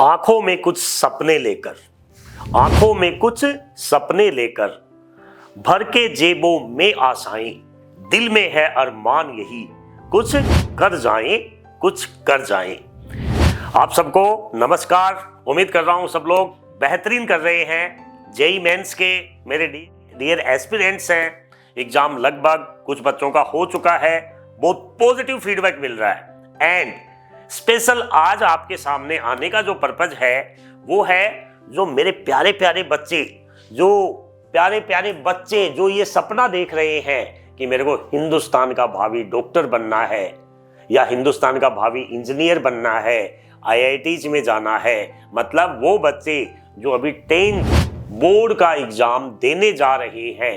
आंखों में कुछ सपने लेकर, आंखों में कुछ सपने लेकर, भर के जेबों में आशाएं, दिल में है अरमान यही, कुछ कर जाएं, कुछ कर जाएं। आप सबको नमस्कार। उम्मीद कर रहा हूं सब लोग बेहतरीन कर रहे हैं। जेईई मेंस के मेरे डियर एस्पिरेंट्स हैं, एग्जाम लगभग कुछ बच्चों का हो चुका है, बहुत पॉजिटिव फीडबैक मिल रहा है। एंड स्पेशल आज आपके सामने आने का जो पर्पज है वो है जो मेरे प्यारे प्यारे बच्चे, जो ये सपना देख रहे हैं कि मेरे को हिंदुस्तान का भावी डॉक्टर बनना है या हिंदुस्तान का भावी इंजीनियर बनना है, आईआईटीज में जाना है। मतलब वो बच्चे जो अभी 10th बोर्ड का एग्जाम देने जा रहे हैं।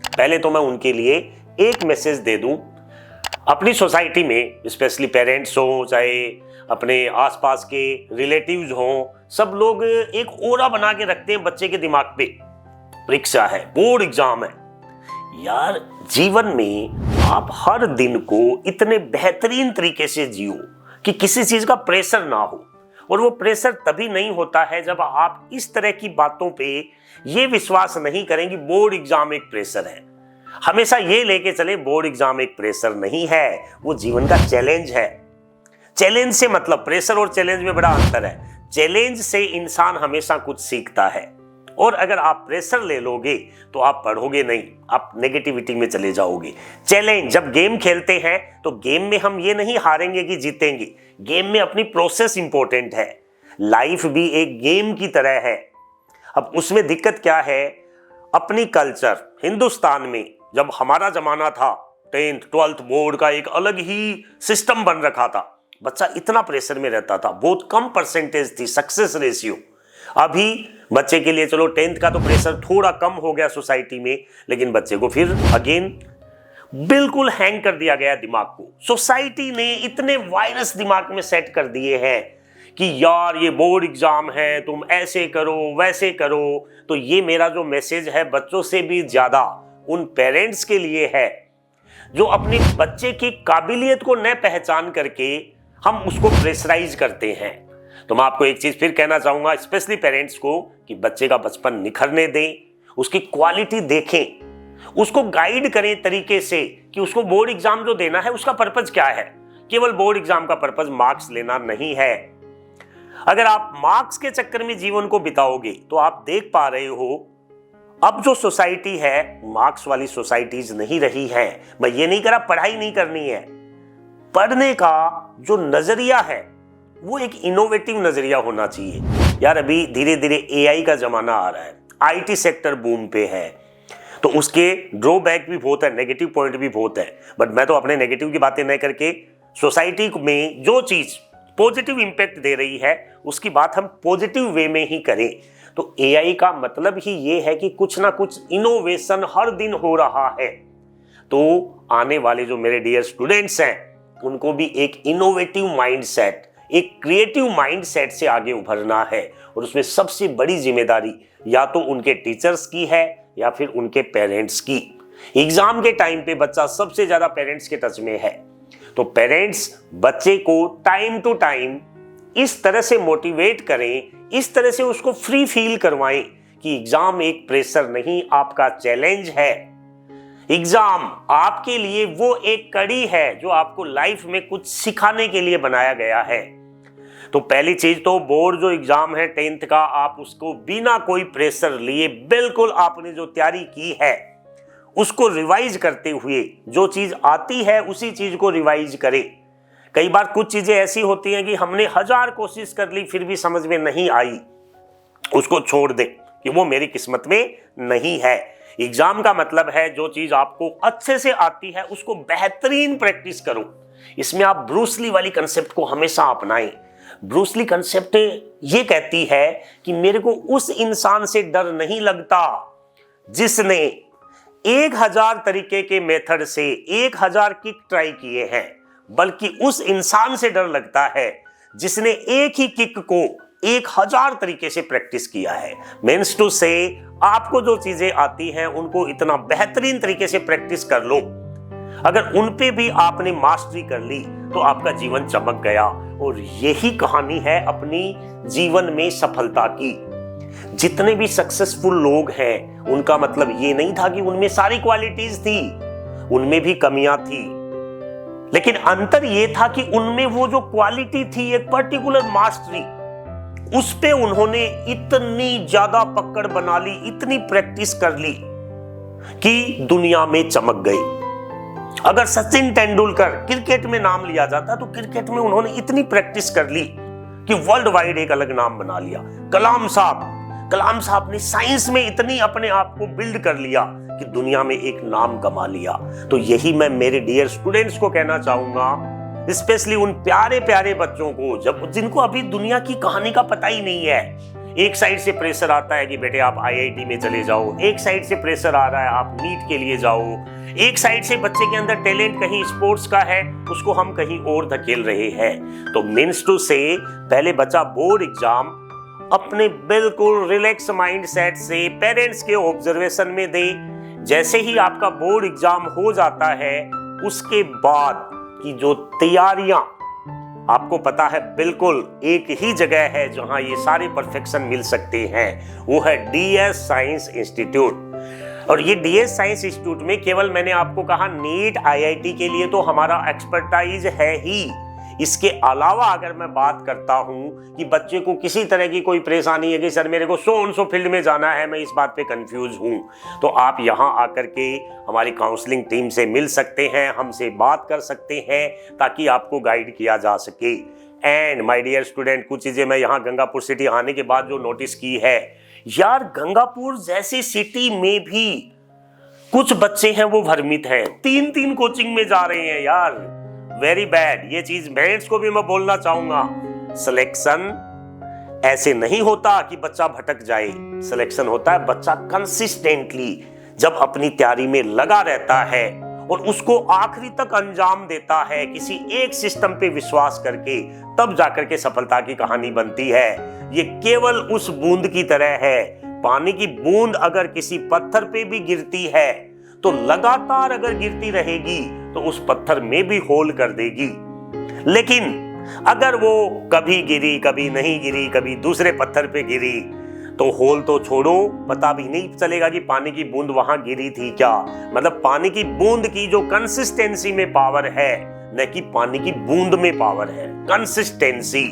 पहले तो मैं उनके लिए एक मैसेज दे दूं। अपनी सोसाइटी में स्पेशली पेरेंट्स हो, चाहे अपने आसपास के रिलेटिव्स हो, सब लोग एक ओरा बना के रखते हैं बच्चे के दिमाग पे। परीक्षा है, बोर्ड एग्जाम है। यार जीवन में आप हर दिन को इतने बेहतरीन तरीके से जियो कि किसी चीज का प्रेशर ना हो। और वो प्रेशर तभी नहीं होता है जब आप इस तरह की बातों पे ये विश्वास नहीं करें कि बोर्ड एग्जाम एक प्रेशर है। हमेशा ये लेके चले बोर्ड एग्जाम एक प्रेशर नहीं है, वो जीवन का चैलेंज है। चैलेंज से मतलब प्रेशर और चैलेंज में बड़ा अंतर है। चैलेंज से इंसान हमेशा कुछ सीखता है, और अगर आप प्रेशर ले लोगे तो आप पढ़ोगे नहीं, आप नेगेटिविटी में चले जाओगे। चैलेंज, जब गेम खेलते हैं तो गेम में हम ये नहीं हारेंगे कि जीतेंगे, गेम में अपनी प्रोसेस इंपॉर्टेंट है। लाइफ भी एक गेम की तरह है। अब उसमें दिक्कत क्या है, अपनी कल्चर हिंदुस्तान में जब हमारा जमाना था 10th 12th बोर्ड का एक अलग ही सिस्टम बन रखा था। बच्चा इतना प्रेशर में रहता था, बहुत कम परसेंटेज थी सक्सेस रेशियो। अभी बच्चे के लिए चलो 10th का तो प्रेशर थोड़ा कम हो गया सोसाइटी में, लेकिन बच्चे को फिर अगेन बिल्कुल हैंग कर दिया गया दिमाग को। सोसाइटी ने इतने वायरस दिमाग में सेट कर दिए हैं कि यार ये बोर्ड एग्जाम है, तुम ऐसे करो वैसे करो। तो ये मेरा जो मैसेज है बच्चों से भी ज्यादा उन पेरेंट्स के लिए है जो अपने बच्चे की काबिलियत को न पहचान करके हम उसको प्रेशराइज करते हैं। तो मैं आपको एक चीज फिर कहना चाहूंगा, स्पेशली पेरेंट्स को, कि बच्चे का बचपन निखरने दें, उसकी क्वालिटी देखें, उसको गाइड करें तरीके से कि उसको बोर्ड एग्जाम जो देना है उसका पर्पज क्या है। केवल बोर्ड एग्जाम का पर्पज मार्क्स लेना नहीं है। अगर आप मार्क्स के चक्कर में जीवन को बिताओगे तो आप देख पा रहे हो अब जो सोसाइटी है मार्क्स वाली सोसाइटीज नहीं रही है। मैं ये नहीं कह रहा पढ़ाई नहीं करनी है, पढ़ने का जो नजरिया है वो एक इनोवेटिव नजरिया होना चाहिए। यार अभी धीरे धीरे एआई का जमाना आ रहा है, आईटी सेक्टर बूम पे है, तो उसके ड्रॉबैक भी बहुत है, नेगेटिव पॉइंट भी बहुत है। बट मैं तो अपने नेगेटिव की बातें नहीं करके सोसाइटी में जो चीज पॉजिटिव इंपैक्ट दे रही है उसकी बात हम पॉजिटिव वे में ही करें। तो एआई का मतलब ही ये है कि कुछ ना कुछ इनोवेशन हर दिन हो रहा है। तो आने वाले जो मेरे डियर स्टूडेंट्स हैं उनको भी एक इनोवेटिव माइंडसेट, एक क्रिएटिव माइंडसेट से आगे उभरना है। और उसमें सबसे बड़ी जिम्मेदारी या तो उनके टीचर्स की है या फिर उनके पेरेंट्स की। एग्जाम के टाइम पे बच्चा सबसे ज्यादा पेरेंट्स के टच में है, तो पेरेंट्स बच्चे को टाइम टू टाइम इस तरह से मोटिवेट करें, इस तरह से उसको फ्री फील करवाएं कि एग्जाम एक प्रेशर नहीं, आपका चैलेंज है। एग्जाम आपके लिए वो एक कड़ी है जो आपको लाइफ में कुछ सिखाने के लिए बनाया गया है। तो पहली चीज तो बोर्ड जो एग्जाम है 10th का, आप उसको बिना कोई प्रेशर लिए बिल्कुल आपने जो तैयारी की है उसको रिवाइज करते हुए, जो चीज आती है उसी चीज को रिवाइज करें। कई बार कुछ चीजें ऐसी होती हैं कि हमने 1000 कोशिश कर ली फिर भी समझ में नहीं आई, उसको छोड़ दें कि वो मेरी किस्मत में नहीं है। एग्जाम का मतलब है जो चीज आपको अच्छे से आती है उसको बेहतरीन प्रैक्टिस करो। इसमें आप ब्रूस ली वाली कंसेप्ट को हमेशा अपनाएं। ब्रूस ली कंसेप्ट ये कहती है कि मेरे को उस इंसान से डर नहीं लगता जिसने 1000 तरीके के मेथड से 1000 किक ट्राई किए हैं, बल्कि उस इंसान से डर लगता है जिसने एक ही किक को 1000 तरीके से प्रैक्टिस किया है। मीन्स टू से आपको जो चीजें आती हैं उनको इतना बेहतरीन तरीके से प्रैक्टिस कर लो। अगर उन पे भी आपने मास्टरी कर ली तो आपका जीवन चमक गया। और यही कहानी है अपनी जीवन में सफलता की। जितने भी सक्सेसफुल लोग हैं उनका मतलब ये नहीं था कि उनमें सारी क्वालिटीज थी, उनमें भी कमियां थी, लेकिन अंतर यह था कि उनमें वो जो क्वालिटी थी, एक पर्टिकुलर मास्टरी, उस पे उन्होंने इतनी ज्यादा पकड़ बना ली, इतनी प्रैक्टिस कर ली कि दुनिया में चमक गई। अगर सचिन तेंदुलकर क्रिकेट में नाम लिया जाता तो क्रिकेट में उन्होंने इतनी प्रैक्टिस कर ली कि वर्ल्ड वाइड एक अलग नाम बना लिया। कलाम साहब ने साइंस में इतनी अपने आप को बिल्ड कर लिया कि दुनिया में एक नाम कमा लिया। तो यही मैं मेरे डियर स्टूडेंट्स को कहना चाहूंगा, स्पेशली उन प्यारे प्यारे बच्चों को जिनको अभी दुनिया की कहानी का पता ही नहीं है। एक साइड से प्रेशर आता है कि बेटे आप आईआईटी में चले जाओ, एक साइड से प्रेशर आ रहा है आप नीट के लिए जाओ, एक साइड से बच्चे के अंदर टैलेंट कहीं स्पोर्ट्स का है, उसको हम कहीं और धकेल रहे हैं। तो मीन्स टू से पहले बच्चा बोर्ड एग्जाम अपने बिल्कुल रिलैक्स माइंड सेट से पेरेंट्स के ऑब्जर्वेशन में दे। जैसे ही आपका बोर्ड एग्जाम हो जाता है, उसके बाद की जो तैयारियां, आपको पता है बिल्कुल एक ही जगह है जहां ये सारे परफेक्शन मिल सकते हैं, वो है डीएस साइंस इंस्टीट्यूट। और ये डीएस साइंस इंस्टीट्यूट में केवल मैंने आपको कहा नीट आईआईटी के लिए तो हमारा एक्सपर्टाइज है ही, इसके अलावा अगर मैं बात करता हूं कि बच्चे को किसी तरह की कोई परेशानी है कि सर मेरे को सो फील्ड में जाना है, मैं इस बात पे कंफ्यूज हूं, तो आप यहां आकर के हमारी काउंसलिंग टीम से मिल सकते हैं, हमसे बात कर सकते हैं ताकि आपको गाइड किया जा सके। एंड माय डियर स्टूडेंट, कुछ चीजें मैं यहाँ गंगापुर सिटी आने के बाद जो नोटिस की है, यार गंगापुर जैसी सिटी में भी कुछ बच्चे हैं वो भ्रमित हैं, 3-3 कोचिंग में जा रहे हैं यार, वेरी बैड। ये चीज पेरेंट्स को भी मैं बोलना चाहूंगा, सिलेक्शन ऐसे नहीं होता कि बच्चा भटक जाए। सिलेक्शन होता है बच्चा कंसिस्टेंटली जब अपनी तैयारी में लगा रहता है और उसको आखिरी तक अंजाम देता है किसी एक सिस्टम पे विश्वास करके, तब जाकर के सफलता की कहानी बनती है। ये केवल उस बूंद की तरह है, पानी की बूंद अगर किसी पत्थर पे भी गिरती है तो लगातार अगर गिरती रहेगी तो उस पत्थर में भी होल कर देगी, लेकिन अगर वो कभी गिरी, कभी नहीं गिरी, कभी दूसरे पत्थर पे गिरी, तो होल तो छोड़ो, पता भी नहीं चलेगा कि पानी की बूंद वहां गिरी थी क्या। मतलब पानी की बूंद की जो कंसिस्टेंसी में पावर है, न कि पानी की बूंद में पावर है, कंसिस्टेंसी।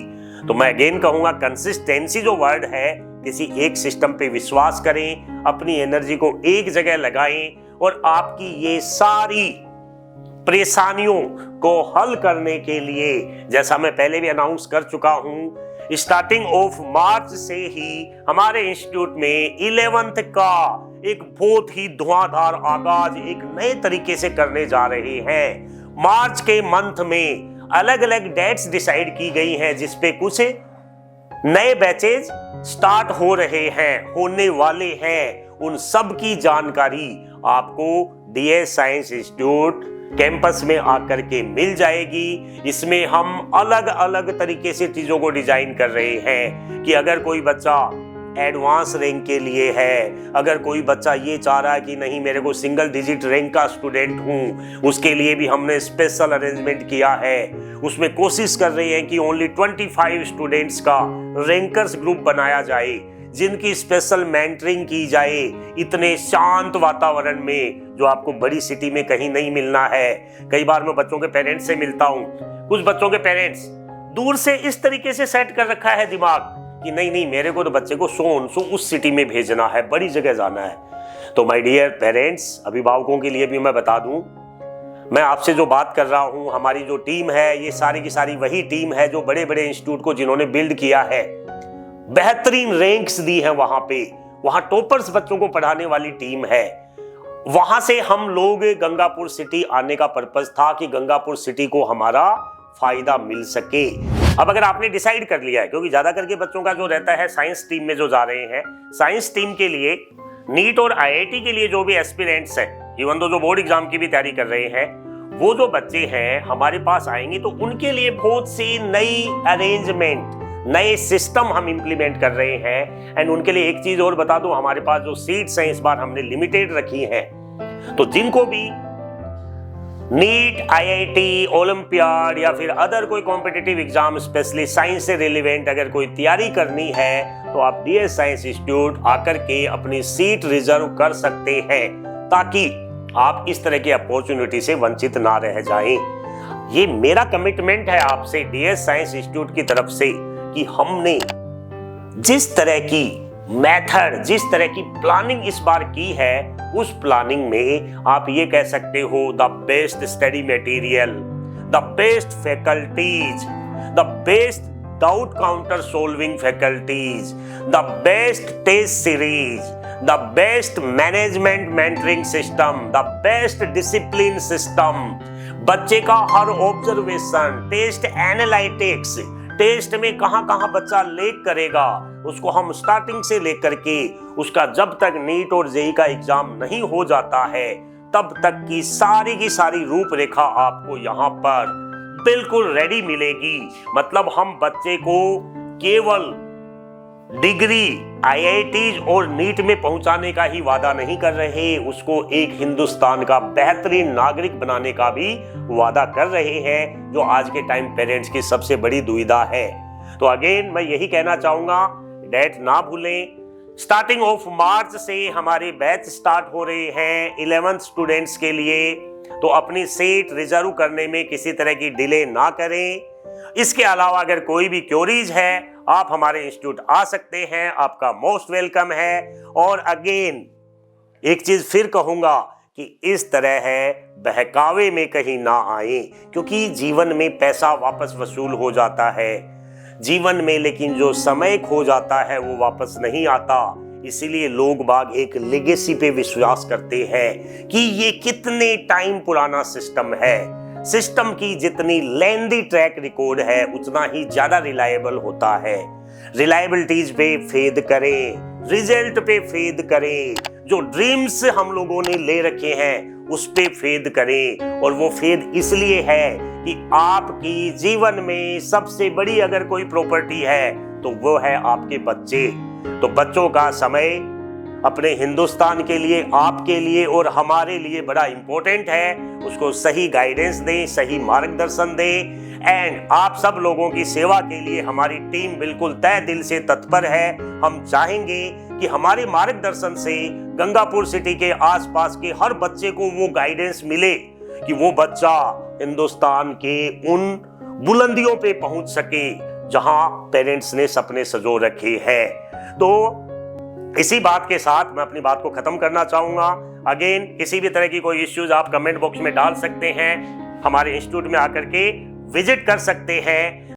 तो मैं अगेन कहूंगा, कंसिस्टेंसी जो वर्ड है, किसी एक सिस्टम पे विश्वास करें, अपनी एनर्जी को एक जगह लगाएं और आपकी ये सारी परेशानियों को हल करने के लिए, जैसा मैं पहले भी अनाउंस कर चुका हूं, स्टार्टिंग ऑफ मार्च से ही हमारे इंस्टीट्यूट में 11th का एक बहुत ही धुआंधार आगाज एक नए तरीके से करने जा रहे हैं। मार्च के मंथ में अलग अलग डेट्स डिसाइड की गई हैं, जिसपे कुछ नए बैचेज स्टार्ट हो रहे हैं, होने वाले हैं। उन सब की जानकारी आपको डीएस साइंस इंस्टीट्यूट कैंपस में आकर के मिल जाएगी। इसमें हम अलग अलग तरीके से चीजों को डिजाइन कर रहे हैं कि अगर कोई बच्चा एडवांस रैंक के लिए है, अगर कोई बच्चा ये चाह रहा है कि नहीं मेरे को सिंगल डिजिट रैंक का स्टूडेंट हूं, उसके लिए भी हमने स्पेशल अरेंजमेंट किया है। उसमें कोशिश कर रहे हैं कि ओनली 25 स्टूडेंट्स का रैंकर्स ग्रुप बनाया जाए, जिनकी स्पेशल मेंटरिंग की जाए इतने शांत वातावरण में, जो आपको बड़ी सिटी में कहीं नहीं मिलना है। कई बार मैं बच्चों के पेरेंट्स से मिलता हूं, कुछ बच्चों के पेरेंट्स दूर से इस तरीके से सेट कर रखा है दिमाग कि नहीं मेरे को तो बच्चे को सो उस सिटी में भेजना है, बड़ी जगह जाना है। तो माय डियर पेरेंट्स, अभिभावकों के लिए भी मैं बता दूं, मैं आपसे जो बात कर रहा हूं, हमारी जो टीम है, ये सारी की सारी वही टीम है जो बड़े बड़े इंस्टीट्यूट को जिन्होंने बिल्ड किया है, बेहतरीन रैंक्स दी है वहां पे, वहां टॉपर्स बच्चों को पढ़ाने वाली टीम है। वहां से हम लोग गंगापुर सिटी आने का पर्पस था कि गंगापुर सिटी को हमारा फायदा मिल सके। अब अगर आपने डिसाइड कर लिया है, क्योंकि ज्यादा करके बच्चों का जो रहता है साइंस टीम में जो जा रहे हैं, साइंस टीम के लिए नीट और आईआईटी के लिए जो भी एस्पिरेंट्स हैं, इवन जो बोर्ड एग्जाम की भी तैयारी कर रहे हैं, वो जो बच्चे हैं हमारे पास आएंगे तो उनके लिए बहुत सी नई अरेंजमेंट, नए सिस्टम हम इंप्लीमेंट कर रहे हैं। एंड उनके लिए एक चीज और बता दूं, हमारे पास जो सीट्स हैं इस बार हमने लिमिटेड रखी हैं, तो जिनको भी नीट, आईआईटी, ओलंपियाड या फिर अदर कोई कॉम्पिटिटिव एग्जाम स्पेशली साइंस से रिलेवेंट अगर कोई तैयारी करनी है तो आप डीएस साइंस इंस्टीट्यूट आकर के अपनी सीट रिजर्व कर सकते हैं, ताकि आप इस तरह की अपॉर्चुनिटी से वंचित ना रह जाएं। ये मेरा कमिटमेंट है आपसे डीएस साइंस इंस्टीट्यूट की तरफ से कि हमने जिस तरह की मेथड, जिस तरह की प्लानिंग इस बार की है, उस प्लानिंग में आप ये कह सकते हो the best study material, the best faculties, the best doubt counter solving faculties, the best test series, the best management mentoring system, the best discipline system, बच्चे का हर ऑब्जर्वेशन, टेस्ट एनालिटिक्स, टेस्ट में कहां कहां बच्चा लेक करेगा, उसको हम स्टार्टिंग से लेकर के उसका जब तक नीट और जेईई का एग्जाम नहीं हो जाता है तब तक की सारी रूपरेखा आपको यहाँ पर बिल्कुल रेडी मिलेगी। मतलब हम बच्चे को केवल डिग्री आईआईटीज और नीट में पहुंचाने का ही वादा नहीं कर रहे, उसको एक हिंदुस्तान का बेहतरीन नागरिक बनाने का भी वादा कर रहे हैं, जो आज के टाइम पेरेंट्स की सबसे बड़ी दुविधा है। तो अगेन मैं यही कहना चाहूंगा, डेट ना भूलें। स्टार्टिंग ऑफ मार्च से हमारे बैच स्टार्ट हो रहे हैं 11th स्टूडेंट्स के लिए, तो अपनी सीट रिजर्व करने में किसी तरह की डिले ना करें। इसके अलावा अगर कोई भी क्वेरीज है आप हमारे इंस्टीट्यूट आ सकते हैं, आपका मोस्ट वेलकम है। और अगेन एक चीज फिर कहूंगा कि इस तरह है बहकावे में कहीं ना आए, क्योंकि जीवन में पैसा वापस वसूल हो जाता है जीवन में, लेकिन जो समय खो जाता है वो वापस नहीं आता। इसीलिए लोग बाग एक लेगेसी पे विश्वास करते हैं कि ये कितने टाइम पुराना सिस्टम है। सिस्टम की जितनी लेंदी ट्रैक रिकॉर्ड है उतना ही ज्यादा रिलायबल होता है। रिलायबिलिटीज पे फेद करें, रिजल्ट पे फेद करें, जो ड्रीम्स हम लोगों ने ले रखे हैं उस पे फेद करें। और वो फेद इसलिए है कि आपकी जीवन में सबसे बड़ी अगर कोई प्रॉपर्टी है तो वो है आपके बच्चे। तो बच्चों का समय अपने हिंदुस्तान के लिए, आपके लिए और हमारे लिए बड़ा इंपॉर्टेंट है। उसको सही गाइडेंस दें, सही मार्गदर्शन दें। एंड आप सब लोगों की सेवा के लिए हमारी टीम बिल्कुल तहे दिल से तत्पर है। हम चाहेंगे कि हमारे मार्गदर्शन से गंगापुर सिटी के आसपास के हर बच्चे को वो गाइडेंस मिले कि वो बच्चा हिंदुस्तान के उन बुलंदियों पे पहुंच सके जहां पेरेंट्स ने सपने सजो रखे हैं। तो इसी बात के साथ मैं अपनी बात को खत्म करना चाहूंगा। अगेन किसी भी तरह की कोई इश्यूज आप कमेंट बॉक्स में डाल सकते हैं, हमारे इंस्टीट्यूट में आकर के विजिट कर सकते हैं।